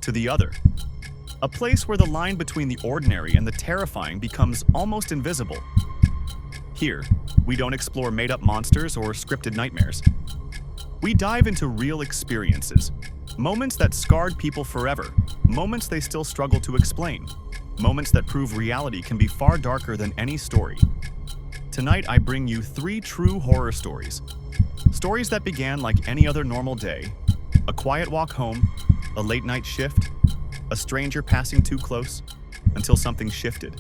to the other. A place where the line between the ordinary and the terrifying becomes almost invisible. Here, we don't explore made-up monsters or scripted nightmares. We dive into real experiences, moments that scarred people forever, moments they still struggle to explain, moments that prove reality can be far darker than any story. Tonight, I bring you 3 true horror stories. Stories that began like any other normal day: a quiet walk home, a late-night shift, a stranger passing too close, until something shifted,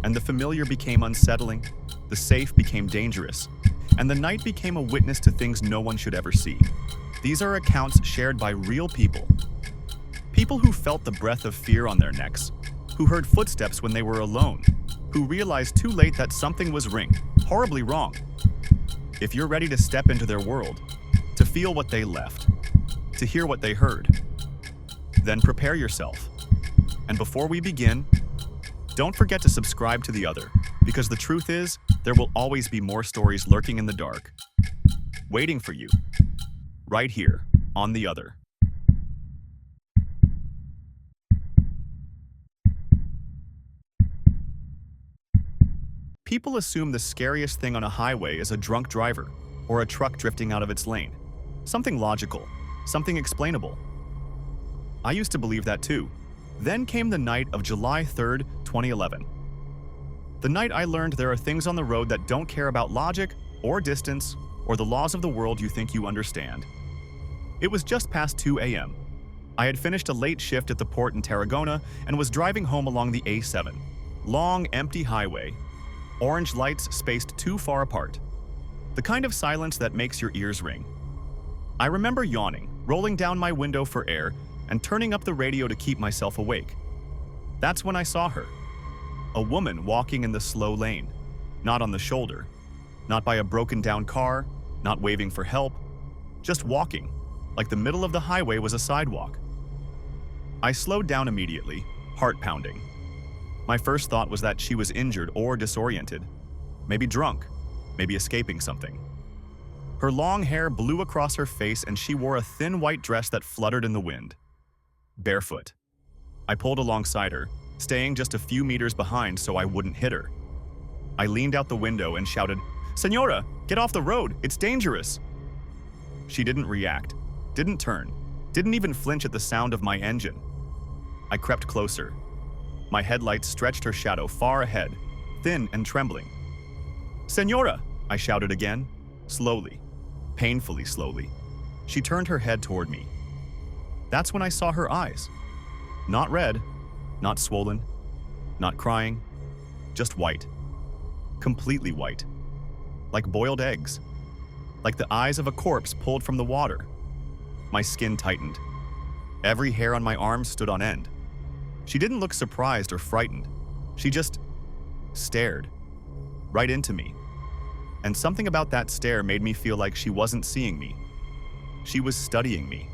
and the familiar became unsettling, the safe became dangerous, and the night became a witness to things no one should ever see. These are accounts shared by real people. People who felt the breath of fear on their necks, who heard footsteps when they were alone, who realized too late that something was horribly wrong. If you're ready to step into their world, to feel what they left, to hear what they heard, then prepare yourself. And before we begin, don't forget to subscribe to The Other, because the truth is, there will always be more stories lurking in the dark, waiting for you, right here on The Other. People assume the scariest thing on a highway is a drunk driver or a truck drifting out of its lane. Something logical, something explainable. I used to believe that too. Then came the night of July 3rd, 2011. The night I learned there are things on the road that don't care about logic or distance or the laws of the world you think you understand. It was just past 2 a.m. I had finished a late shift at the port in Tarragona and was driving home along the A7. Long, empty highway. Orange lights spaced too far apart. The kind of silence that makes your ears ring. I remember yawning, rolling down my window for air, and turning up the radio to keep myself awake. That's when I saw her. A woman walking in the slow lane. Not on the shoulder. Not by a broken-down car. Not waving for help. Just walking, like the middle of the highway was a sidewalk. I slowed down immediately, heart pounding. My first thought was that she was injured or disoriented. Maybe drunk. Maybe escaping something. Her long hair blew across her face and she wore a thin white dress that fluttered in the wind. Barefoot. I pulled alongside her, staying just a few meters behind so I wouldn't hit her. I leaned out the window and shouted, "Señora, get off the road, it's dangerous!" She didn't react, didn't turn, didn't even flinch at the sound of my engine. I crept closer. My headlights stretched her shadow far ahead, thin and trembling. "Señora!" I shouted again, slowly, painfully slowly. She turned her head toward me. That's when I saw her eyes. Not red, not swollen, not crying, just white. Completely white. Like boiled eggs. Like the eyes of a corpse pulled from the water. My skin tightened. Every hair on my arm stood on end. She didn't look surprised or frightened. She just stared right into me. And something about that stare made me feel like she wasn't seeing me. She was studying me.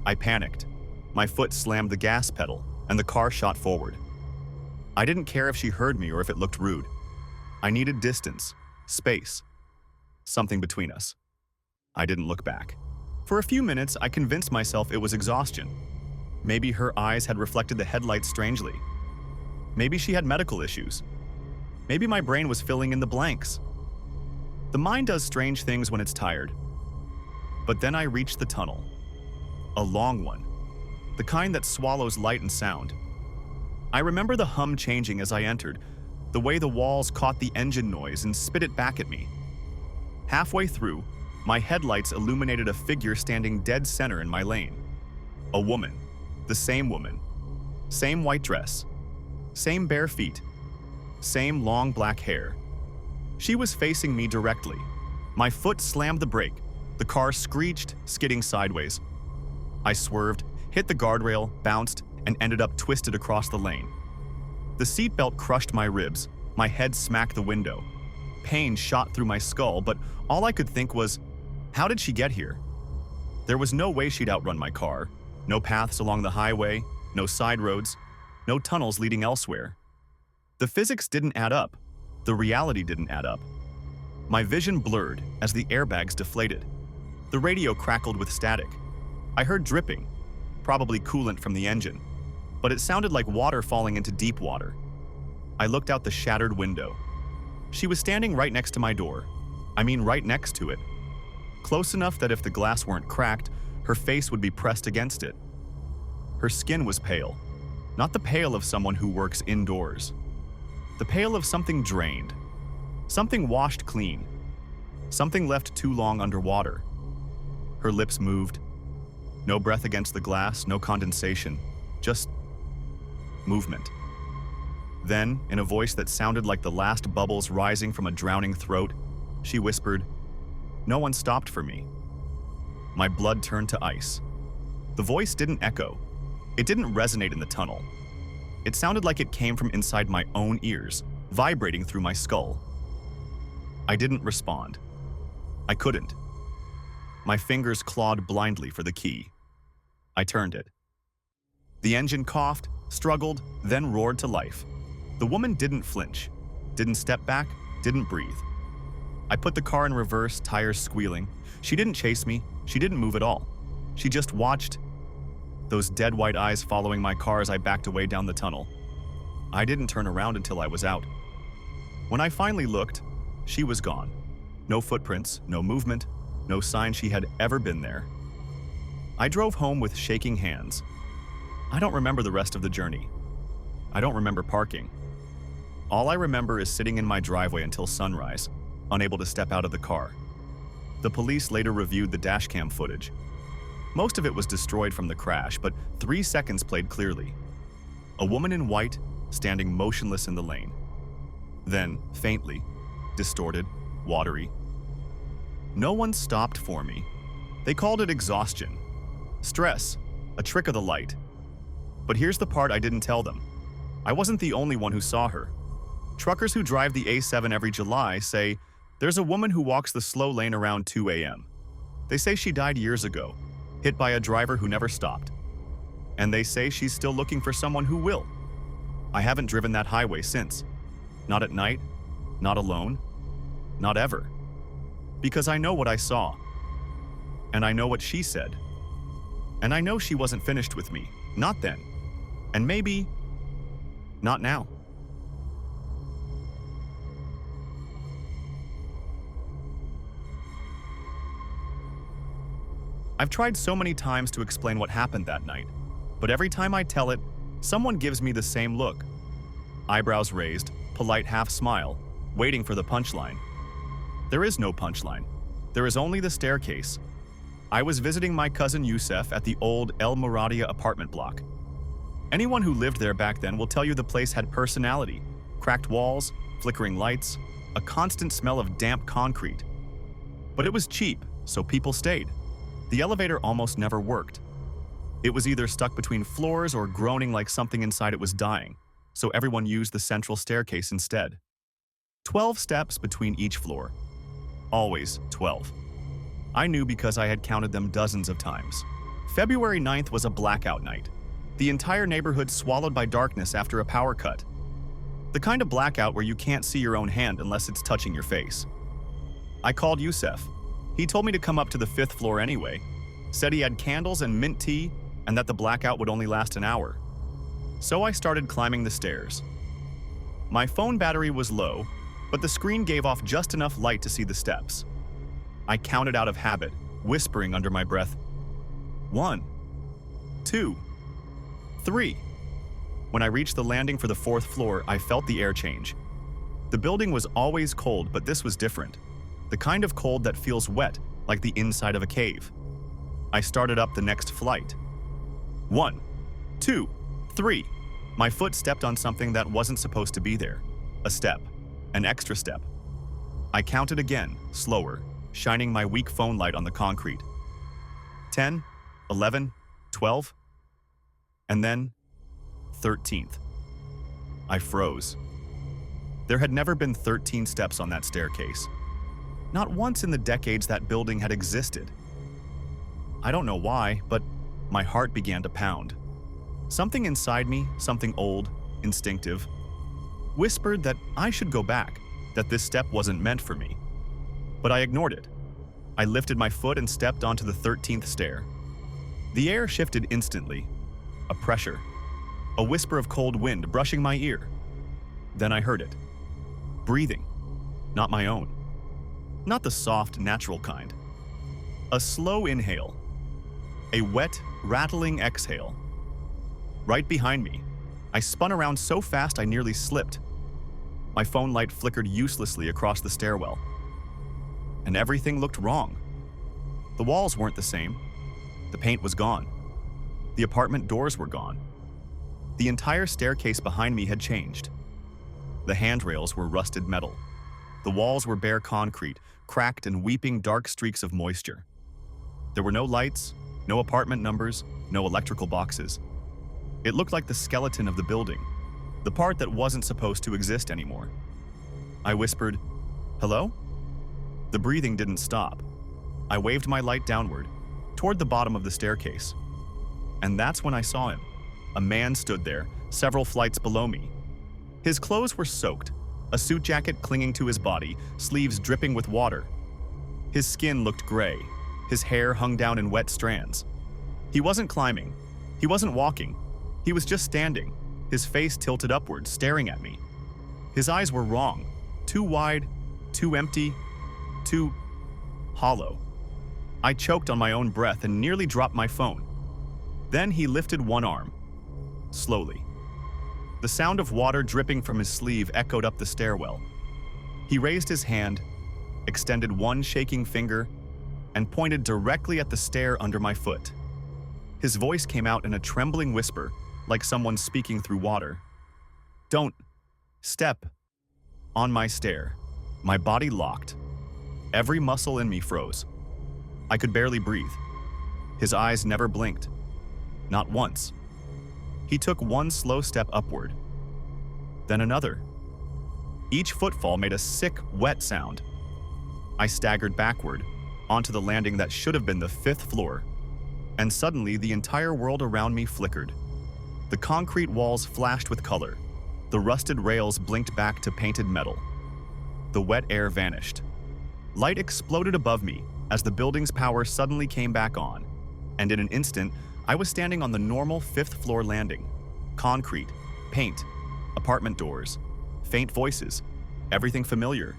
I panicked. My foot slammed the gas pedal, and the car shot forward. I didn't care if she heard me or if it looked rude. I needed distance, space, something between us. I didn't look back. For a few minutes, I convinced myself it was exhaustion. Maybe her eyes had reflected the headlights strangely. Maybe she had medical issues. Maybe my brain was filling in the blanks. The mind does strange things when it's tired. But then I reached the tunnel. A long one. The kind that swallows light and sound. I remember the hum changing as I entered, the way the walls caught the engine noise and spit it back at me. Halfway through, my headlights illuminated a figure standing dead center in my lane. A woman. The same woman. Same white dress. Same bare feet. Same long black hair. She was facing me directly. My foot slammed the brake. The car screeched, skidding sideways. I swerved, hit the guardrail, bounced, and ended up twisted across the lane. The seatbelt crushed my ribs. My head smacked the window. Pain shot through my skull, but all I could think was, how did she get here? There was no way she'd outrun my car. No paths along the highway, no side roads, no tunnels leading elsewhere. The physics didn't add up. The reality didn't add up. My vision blurred as the airbags deflated. The radio crackled with static. I heard dripping, probably coolant from the engine, but it sounded like water falling into deep water. I looked out the shattered window. She was standing right next to my door. I mean, right next to it. Close enough that if the glass weren't cracked, her face would be pressed against it. Her skin was pale, not the pale of someone who works indoors. The pale of something drained, something washed clean, something left too long underwater. Her lips moved. No breath against the glass, no condensation, just movement. Then, in a voice that sounded like the last bubbles rising from a drowning throat, she whispered, "No one stopped for me." My blood turned to ice. The voice didn't echo. It didn't resonate in the tunnel. It sounded like it came from inside my own ears, vibrating through my skull. I didn't respond. I couldn't. My fingers clawed blindly for the key. I turned it. The engine coughed, struggled, then roared to life. The woman didn't flinch, didn't step back, didn't breathe. I put the car in reverse, tires squealing. She didn't chase me, she didn't move at all. She just watched, those dead white eyes following my car as I backed away down the tunnel. I didn't turn around until I was out. When I finally looked, she was gone. No footprints, no movement, no sign she had ever been there. I drove home with shaking hands. I don't remember the rest of the journey. I don't remember parking. All I remember is sitting in my driveway until sunrise, unable to step out of the car. The police later reviewed the dashcam footage. Most of it was destroyed from the crash, but 3 seconds played clearly. A woman in white, standing motionless in the lane. Then, faintly, distorted, watery. No one stopped for me. They called it exhaustion. Stress, a trick of the light. But here's the part I didn't tell them. I wasn't the only one who saw her. Truckers who drive the A7 every July say, "There's a woman who walks the slow lane around 2 a.m. They say she died years ago, hit by a driver who never stopped. And they say she's still looking for someone who will. I haven't driven that highway since. Not at night, not alone, not ever. Because I know what I saw. And I know what she said. And I know she wasn't finished with me, not then. And maybe, not now." I've tried so many times to explain what happened that night, but every time I tell it, someone gives me the same look. Eyebrows raised, polite half smile, waiting for the punchline. There is no punchline. There is only the staircase. I was visiting my cousin Youssef at the old El Mouradia apartment block. Anyone who lived there back then will tell you the place had personality, cracked walls, flickering lights, a constant smell of damp concrete. But it was cheap, so people stayed. The elevator almost never worked. It was either stuck between floors or groaning like something inside it was dying, so everyone used the central staircase instead. 12 steps between each floor. Always 12. I knew because I had counted them dozens of times. February 9th was a blackout night. The entire neighborhood swallowed by darkness after a power cut. The kind of blackout where you can't see your own hand unless it's touching your face. I called Youssef. He told me to come up to the 5th floor anyway, said he had candles and mint tea, and that the blackout would only last an hour. So I started climbing the stairs. My phone battery was low, but the screen gave off just enough light to see the steps. I counted out of habit, whispering under my breath, 1, 2, 3. When I reached the landing for the 4th floor, I felt the air change. The building was always cold, but this was different. The kind of cold that feels wet, like the inside of a cave. I started up the next flight. 1, 2, 3. My foot stepped on something that wasn't supposed to be there. A step. An extra step. I counted again, slower, shining my weak phone light on the concrete. 10, 11, 12. And then, 13th. I froze. There had never been 13 steps on that staircase. Not once in the decades that building had existed. I don't know why, but my heart began to pound. Something inside me, something old, instinctive, whispered that I should go back, that this step wasn't meant for me. But I ignored it. I lifted my foot and stepped onto the 13th stair. The air shifted instantly. A pressure. A whisper of cold wind brushing my ear. Then I heard it. Breathing. Not my own. Not the soft, natural kind. A slow inhale. A wet, rattling exhale. Right behind me, I spun around so fast I nearly slipped. My phone light flickered uselessly across the stairwell. And everything looked wrong. The walls weren't the same. The paint was gone. The apartment doors were gone. The entire staircase behind me had changed. The handrails were rusted metal. The walls were bare concrete, cracked and weeping dark streaks of moisture. There were no lights, no apartment numbers, no electrical boxes. It looked like the skeleton of the building, the part that wasn't supposed to exist anymore. I whispered, "Hello?" The breathing didn't stop. I waved my light downward, toward the bottom of the staircase. And that's when I saw him. A man stood there, several flights below me. His clothes were soaked, a suit jacket clinging to his body, sleeves dripping with water. His skin looked gray. His hair hung down in wet strands. He wasn't climbing. He wasn't walking. He was just standing, his face tilted upward, staring at me. His eyes were wrong. Too wide, too empty, too hollow. I choked on my own breath and nearly dropped my phone. Then he lifted one arm. Slowly. The sound of water dripping from his sleeve echoed up the stairwell. He raised his hand, extended one shaking finger, and pointed directly at the stair under my foot. His voice came out in a trembling whisper, like someone speaking through water. "Don't step on my stair." My body locked. Every muscle in me froze. I could barely breathe. His eyes never blinked. Not once. He took one slow step upward, then another. Each footfall made a sick, wet sound. I staggered backward, onto the landing that should have been the 5th floor, and suddenly the entire world around me flickered. The concrete walls flashed with color. The rusted rails blinked back to painted metal. The wet air vanished. Light exploded above me as the building's power suddenly came back on, and in an instant, I was standing on the normal 5th floor landing. Concrete, paint, apartment doors, faint voices, everything familiar.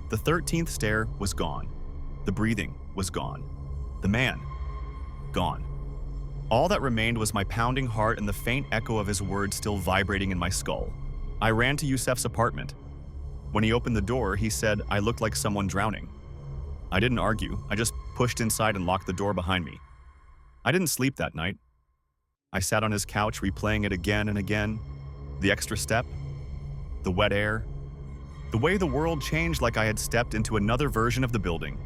The 13th stair was gone. The breathing was gone. The man, gone. All that remained was my pounding heart and the faint echo of his words still vibrating in my skull. I ran to Yusef's apartment. When he opened the door, he said I looked like someone drowning. I didn't argue. I just pushed inside and locked the door behind me. I didn't sleep that night. I sat on his couch replaying it again and again. The extra step, the wet air, the way the world changed like I had stepped into another version of the building.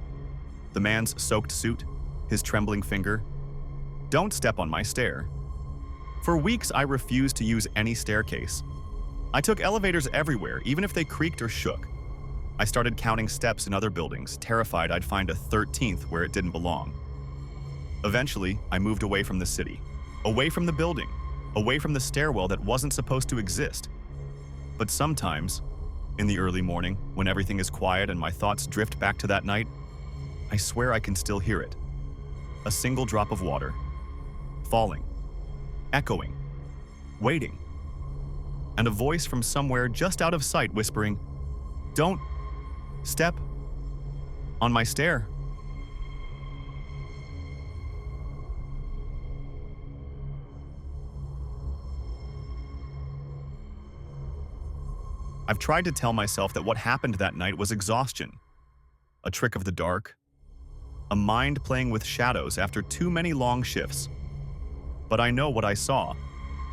The man's soaked suit, his trembling finger. "Don't step on my stair." For weeks, I refused to use any staircase. I took elevators everywhere, even if they creaked or shook. I started counting steps in other buildings, terrified I'd find a 13th where it didn't belong. Eventually, I moved away from the city, away from the building, away from the stairwell that wasn't supposed to exist. But sometimes, in the early morning, when everything is quiet and my thoughts drift back to that night, I swear I can still hear it. A single drop of water, falling, echoing, waiting, and a voice from somewhere just out of sight whispering, "Don't step on my stair." I've tried to tell myself that what happened that night was exhaustion, a trick of the dark, a mind playing with shadows after too many long shifts. But I know what I saw,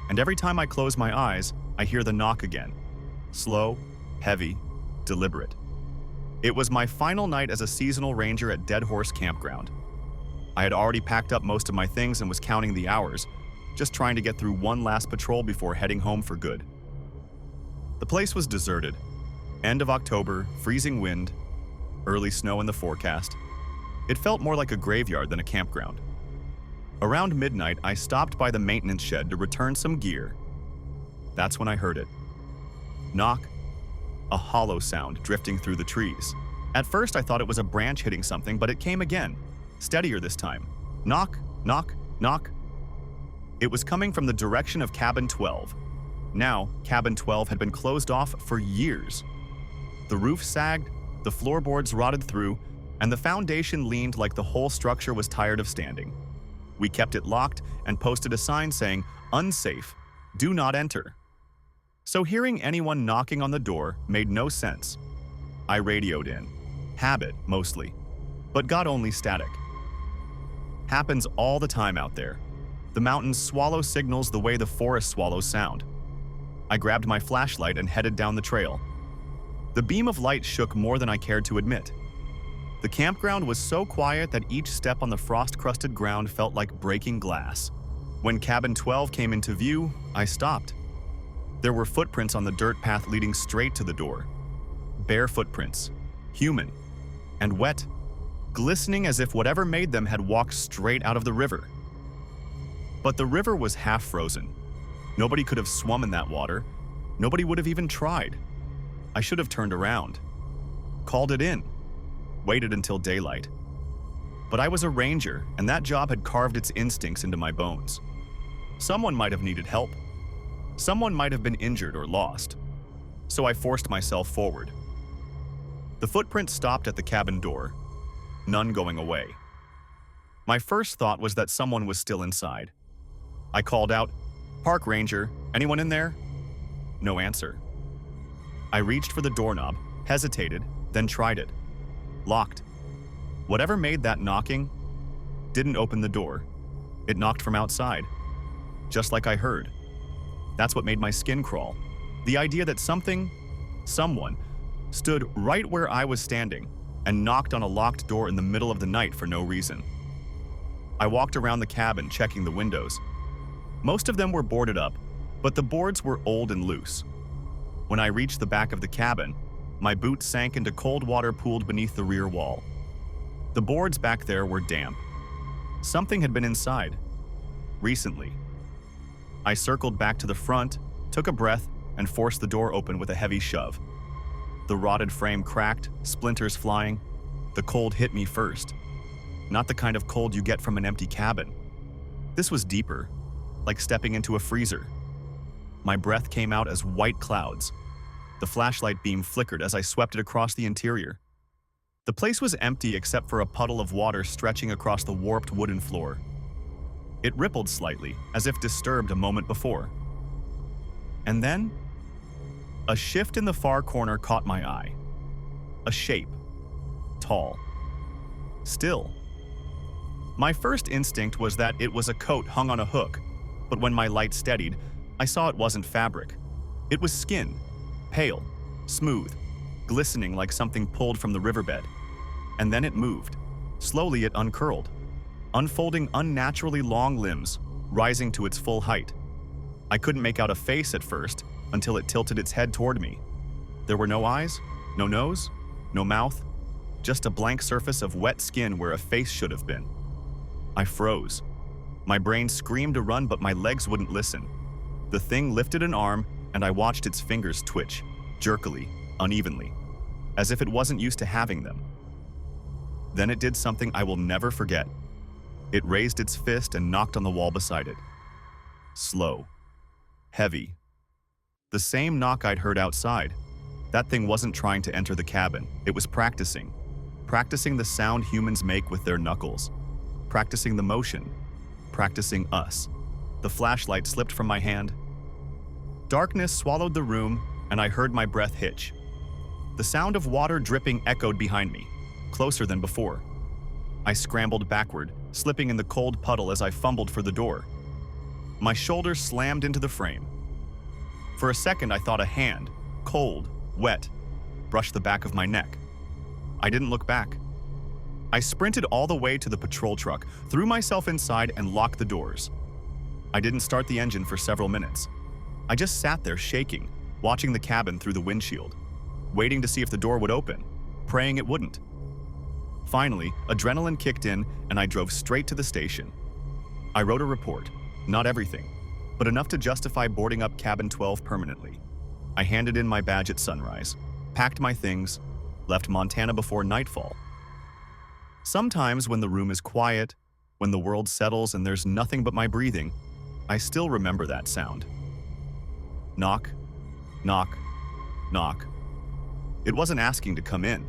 and every time I close my eyes, I hear the knock again. Slow, heavy, deliberate. It was my final night as a seasonal ranger at Dead Horse Campground. I had already packed up most of my things and was counting the hours, just trying to get through one last patrol before heading home for good. The place was deserted. End of October, freezing wind, early snow in the forecast. It felt more like a graveyard than a campground. Around midnight, I stopped by the maintenance shed to return some gear. That's when I heard it. Knock, a hollow sound drifting through the trees. At first, I thought it was a branch hitting something, but it came again, steadier this time. Knock, knock, Knock. It was coming from the direction of cabin 12. Now, cabin 12 had been closed off for years. The roof sagged, the floorboards rotted through, and the foundation leaned like the whole structure was tired of standing. We kept it locked and posted a sign saying, "Unsafe, do not enter." So hearing anyone knocking on the door made no sense. I radioed in. Habit, mostly, but got only static. Happens all the time out there. The mountains swallow signals the way the forest swallows sound. I grabbed my flashlight and headed down the trail. The beam of light shook more than I cared to admit. The campground was so quiet that each step on the frost-crusted ground felt like breaking glass. When cabin 12 came into view, I stopped. There were footprints on the dirt path leading straight to the door. Bare footprints, human, and wet, glistening as if whatever made them had walked straight out of the river. But the river was half frozen. Nobody could have swum in that water. Nobody would have even tried. I should have turned around, called it in, waited until daylight. But I was a ranger, and that job had carved its instincts into my bones. Someone might have needed help. Someone might have been injured or lost. So I forced myself forward. The footprints stopped at the cabin door, none going away. My first thought was that someone was still inside. I called out, "Park ranger, anyone in there?" No answer. I reached for the doorknob, hesitated, then tried it. Locked. Whatever made that knocking didn't open the door. It knocked from outside, just like I heard. That's what made my skin crawl. The idea that someone, stood right where I was standing and knocked on a locked door in the middle of the night for no reason. I walked around the cabin, checking the windows. Most of them were boarded up, but the boards were old and loose. When I reached the back of the cabin, my boots sank into cold water pooled beneath the rear wall. The boards back there were damp. Something had been inside. Recently. I circled back to the front, took a breath, and forced the door open with a heavy shove. The rotted frame cracked, splinters flying. The cold hit me first. Not the kind of cold you get from an empty cabin. This was deeper, like stepping into a freezer. My breath came out as white clouds. The flashlight beam flickered as I swept it across the interior. The place was empty except for a puddle of water stretching across the warped wooden floor. It rippled slightly, as if disturbed a moment before. And then, a shift in the far corner caught my eye. A shape. Tall. Still. My first instinct was that it was a coat hung on a hook, but when my light steadied, I saw it wasn't fabric. It was skin. Pale, smooth, glistening like something pulled from the riverbed. And then it moved. Slowly it uncurled, unfolding unnaturally long limbs, rising to its full height. I couldn't make out a face at first, until it tilted its head toward me. There were no eyes, no nose, no mouth, just a blank surface of wet skin where a face should have been. I froze. My brain screamed to run, but my legs wouldn't listen. The thing lifted an arm, and I watched its fingers twitch, jerkily, unevenly, as if it wasn't used to having them. Then it did something I will never forget. It raised its fist and knocked on the wall beside it. Slow. Heavy. The same knock I'd heard outside. That thing wasn't trying to enter the cabin. It was practicing. Practicing the sound humans make with their knuckles. Practicing the motion. Practicing us. The flashlight slipped from my hand. Darkness swallowed the room, and I heard my breath hitch. The sound of water dripping echoed behind me, closer than before. I scrambled backward, slipping in the cold puddle as I fumbled for the door. My shoulder slammed into the frame. For a second, I thought a hand, cold, wet, brushed the back of my neck. I didn't look back. I sprinted all the way to the patrol truck, threw myself inside, and locked the doors. I didn't start the engine for several minutes. I just sat there shaking, watching the cabin through the windshield, waiting to see if the door would open, praying it wouldn't. Finally, adrenaline kicked in, and I drove straight to the station. I wrote a report, not everything, but enough to justify boarding up cabin 12 permanently. I handed in my badge at sunrise, packed my things, left Montana before nightfall. Sometimes when the room is quiet, When the world settles and there's nothing but my breathing, I still remember that sound. Knock, knock, knock. It wasn't asking to come in.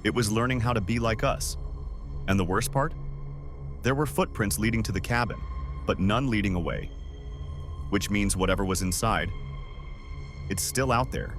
It was learning how to be like us. And the worst part? There were footprints leading to the cabin, but none leading away. Which means whatever was inside, it's still out there,